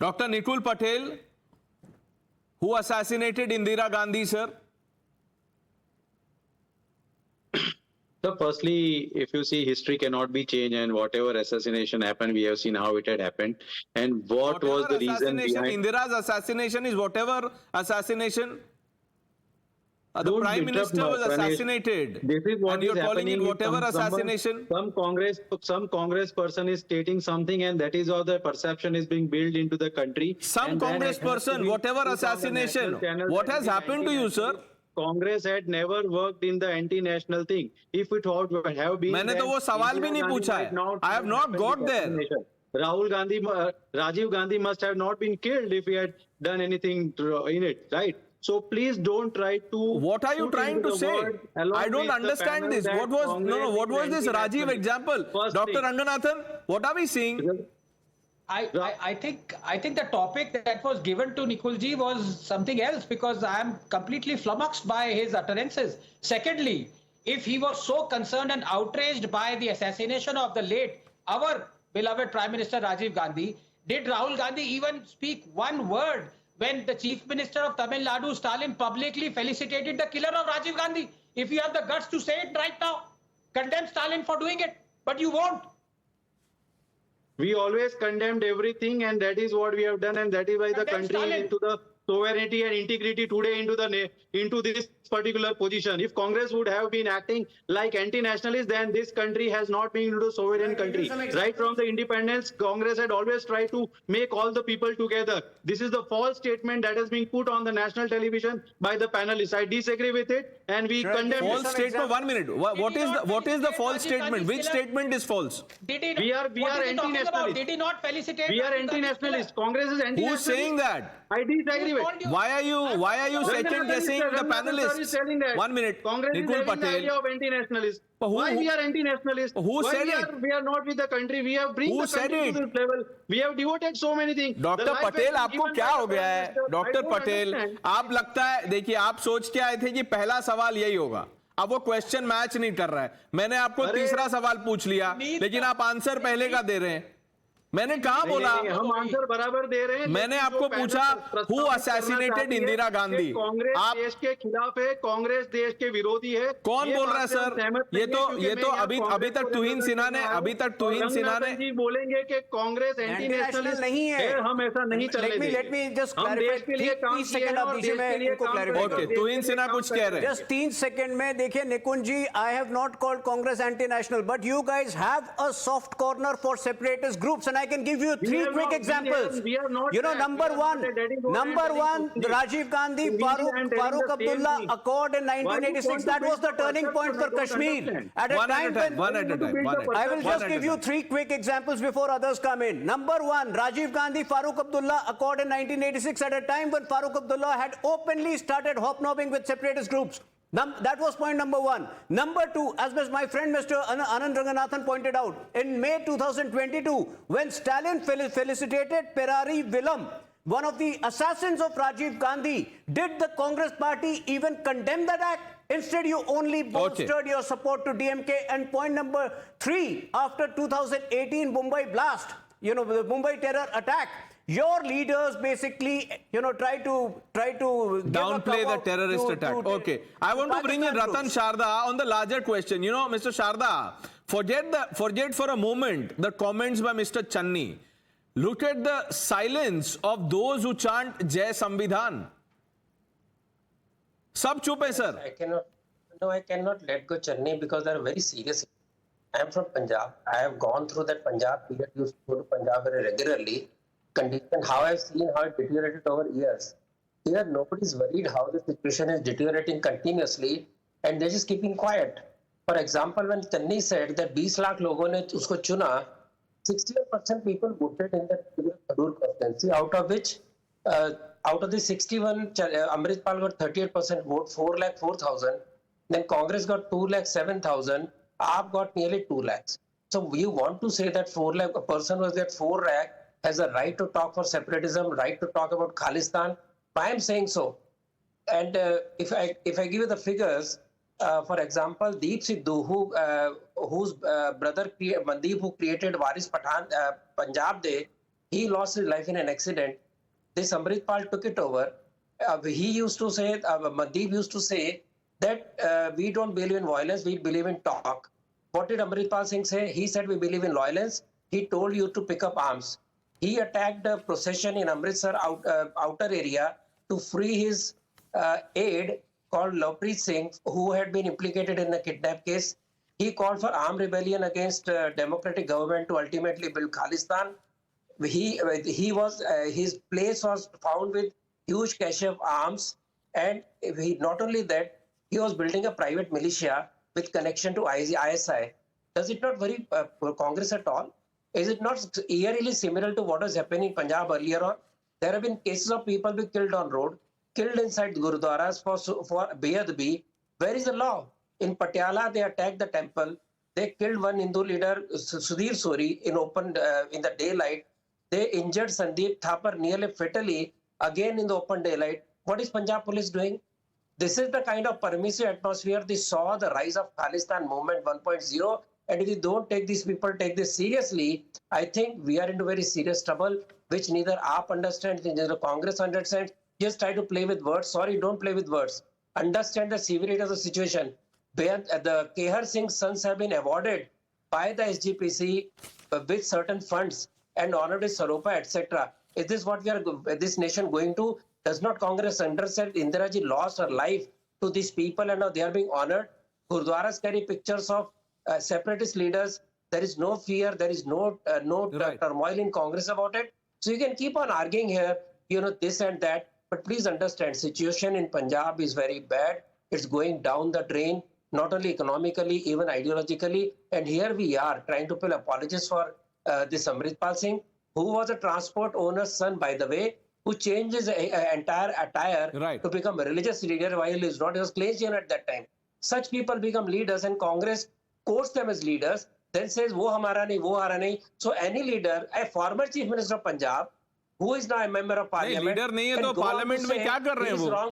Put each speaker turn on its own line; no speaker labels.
Dr. Nikul Patel, who assassinated Indira Gandhi, sir?
So firstly, if you see, history cannot be changed, and whatever assassination happened, we have seen how it had happened, and what was the reason behind.
Indira's assassination is whatever assassination. The
Don't
Prime
interrupt,
Minister was
Pranesh.
assassinated,
This is what
and you're
is
calling it
happening.
whatever assassination.
Some Congress person is stating something, and that is how the perception is being built into the country.
Some
And then
Congress
it has to
person,
be
whatever
put on the
assassination.
national channels
What
that
has
it is
happened to you, sir?
anti-nationalist. Congress had never worked in the anti-national thing. If it would have been,
मैंने तो
then
वो सवाल भी
Indira
नहीं
Gandhi
पूछा
might
है.
not
I have
have
not
happened
got
with
there.
assassination. Rajiv Gandhi must have not been killed if he had done anything in it, right? So please don't try to.
What are you
put
trying
into
to
the
say?
word along
I don't
with the
understand
panel
this.
that
What was
Congress
what
is
was this Rajiv
anti-nationalist.
example?
First
Dr.
thing.
Ranganathan, what are we seeing?
I think the topic that was given to Nikulji was something else, because I am completely flummoxed by his utterances. Secondly, if he was so concerned and outraged by the assassination of the late, our beloved Prime Minister Rajiv Gandhi, did Rahul Gandhi even speak one word when the Chief Minister of Tamil Nadu, Stalin, publicly felicitated the killer of Rajiv Gandhi? If you have the guts to say it right now, condemn Stalin for doing it, but you won't.
We always condemned everything, and that is what we have done, and that is why the
Condemn
country is
Stalin.
into the sovereignty and integrity today into this particular position. If Congress would have been acting like anti-nationalists, then this country has not been into a sovereign country. Right from the independence, Congress had always tried to make all the people together. This is the false statement that has been put on the national television by the panelists. I disagree with it, and we condemn
False
it.
statement. 1 minute. What is the false statement? Which statement is false?
Did he,
We are
what is he talking about?
anti-nationalists.
Did he not felicitate?
We are
Rajiv Gandhi's
anti-nationalists.
killer?
Congress is anti-nationalist.
Who's saying that?
I disagree with.
told you.
Why are you second guessing the
Ranganathan sir is
panelists?
telling that.
1 minute.
Congress
Nikul
is having the
Patel.
idea of anti-nationalists.
But
Why we are anti-nationalists?
Who
Why
said
we
it?
we are not with the country? We have bring
Who
the
said
country
it?
to this level. We have devoted so many things. The
doctor
life has
Patel
been
आपको
given
क्या
by
हो
the
गया
Prime
है?
Minister. I
doctor
don't
Patel,
understand.
आप लगता है, देखिए आप सोच के आए थे कि पहला सवाल यही होगा. अब वो क्वेश्चन मैच नहीं कर रहा है. मैंने आपको
अरे,
तीसरा सवाल पूछ लिया, लेकिन आप आंसर पहले का दे रहे हैं. मैंने कहा बोला,
नहीं, हम आंसर बराबर दे रहे हैं.
मैंने
लेकिन
आपको
जो पैनल
पूछा,
प्रस्तावित
who
करना
assassinated
चाहती है
इंदिरा
कि
गांधी?
कांग्रेस
आप
देश के खिलाफ है, कांग्रेस देश के विरोधी है.
कौन
ये
बोल रहा है
बात से हम
सर?
सहमत
ये
नहीं
तो
हैं, क्योंकि
ये
मैं
तो
यहाँ
अभी
कांग्रेस
तक
को
तुहिन
represent
सिन्हा ने
कर रहा
अभी
हूं.
तक तुहिन सिन्हा ने
रंगनाथन जी बोलेंगे कि कांग्रेस एंटी-नेशनलिस्ट
नहीं है.
हम ऐसा नहीं चलने देंगे.
Let me just
हम
clarify.
देश के लिए काम
30
किए हैं
सेकंड आप
और
दीजिए,
देश
मैं
के लिए
इनको
काम
clarify
करेंगे.
ओके,
करूं.
तुहिन सिन्हा कुछ कह रहे हैं.
Just 3 सेकंड में देखिए निकुंज जी, I have not called Congress anti-national, but you guys have a soft corner for separatist groups, and I can give you 3
have
quick
not-
examples.
we are not
You know,
that.
number
We are
one,
not that. That is what I am
number
telling
one,
you.
the Rajiv Gandhi,
We
Farooq
are telling
Farooq
the same
Abdullah
thing.
Accord in
Why you
1986.
want to
That was
build
the
the
turning point for
perception? I don't
Kashmir.
understand.
At a
One at
time
a time,
when
one at a time, one at a
I will
time.
just
One at
give
a
you
time.
3 quick examples before others come in. Number one, Rajiv Gandhi, Farooq Abdullah Accord in 1986, at a time when Farooq Abdullah had openly started hobnobbing with separatist groups. That was point number one. Number two, as my friend Mr. Anand Ranganathan pointed out, in May 2022, when Stalin felicitated Perari Vilam, one of the assassins of Rajiv Gandhi, did the Congress party even condemn that act? Instead, you only bolstered your support to DMK. And point number three, after 2018 Mumbai blast, you know, the Mumbai terror attack, your leaders basically, you know, try to
downplay the terrorist attack. Okay, I want to bring in Ratan Sharda on the larger question. You know, Mr. Sharda, forget for a moment the comments by Mr. Channi. Look at the silence of those who chant Jai Samvidhan. सब चुप है sir.
I cannot let go Chennai because they are very serious. I am from Punjab. I have gone through that Punjab period. Used to go to Punjab very regularly. Condition, how I have seen how it deteriorated over years. Here, nobody is worried how the situation is deteriorating continuously, and they're just keeping quiet. For example, when Chennai said that 20 lakh लोगों ने उसको चुना, 61% people voted in that Khadur constituency, out of which, out of the 61, Amritpal got 38% vote, 4,04,000. Then Congress got 2,07,000. AAP got nearly 2 lakhs. So you want to say that 4 lakh, a person who has got 4 lakh has a right to talk for separatism, right to talk about Khalistan? I am saying so. And if I give you the figures, for example, Deep Sidhu, whose brother Mandeep, who created Waris Pathan Punjab Day, he lost his life in an accident. This Amritpal took it over. He used to say, Mandeep used to say that we don't believe in violence, we believe in talk. What did Amritpal Singh say? He said we believe in violence. He told you to pick up arms. He attacked a procession in Amritsar outer area to free his aide called Lovepreet Singh, who had been implicated in a kidnap case. He called for armed rebellion against democratic government to ultimately build Khalistan. He was his place was found with huge cache of arms, and he not only that, he was building a private militia with connection to ISI. Does it not worry Congress at all? Is it not eerily similar to what was happening in Punjab earlier on? There have been cases of people being killed on road, killed inside Gurudwaras for Beadbi. Where is the law? In Patiala, they attacked the temple. They killed one Hindu leader, Sudhir Suri, in the daylight. They injured Sandeep Thapar nearly fatally, again in the open daylight. What is Punjab police doing? This is the kind of permissive atmosphere. They saw the rise of Khalistan movement 1.0. And if we don't take these people, take this seriously, I think we are into very serious trouble, which neither AAP understands, neither Congress understands. Just try to play with words. Sorry, don't play with words. Understand the severity of the situation. The Kehar Singh's sons have been awarded by the SGPC with certain funds and honored with Saropa, etc. Is this what we are, this nation going to? Does not Congress understand Indiraji lost her life to these people and now they are being honored? Gurdwaras carry pictures of separatist leaders. There is no fear. There is no
Right.
turmoil in Congress about it. So you can keep on arguing here, this and that. But please understand, situation in Punjab is very bad. It's going down the drain, not only economically, even ideologically. And here we are trying to pull apologies for this Amritpal Singh, who was a transport owner's son, by the way, who changed his entire attire
Right.
to become a religious leader while he was not. He was Clayton at that time. Such people become leaders and Congress quotes them as leaders, then says, wo hamara nahi, wo hara nahi. So any leader, a former chief minister of Punjab, who is now a member of
नहीं
parliament,
leader नहीं है
can
तो
go on to
parliament में
say
क्या कर रहे हैं
he is
वो?
wrong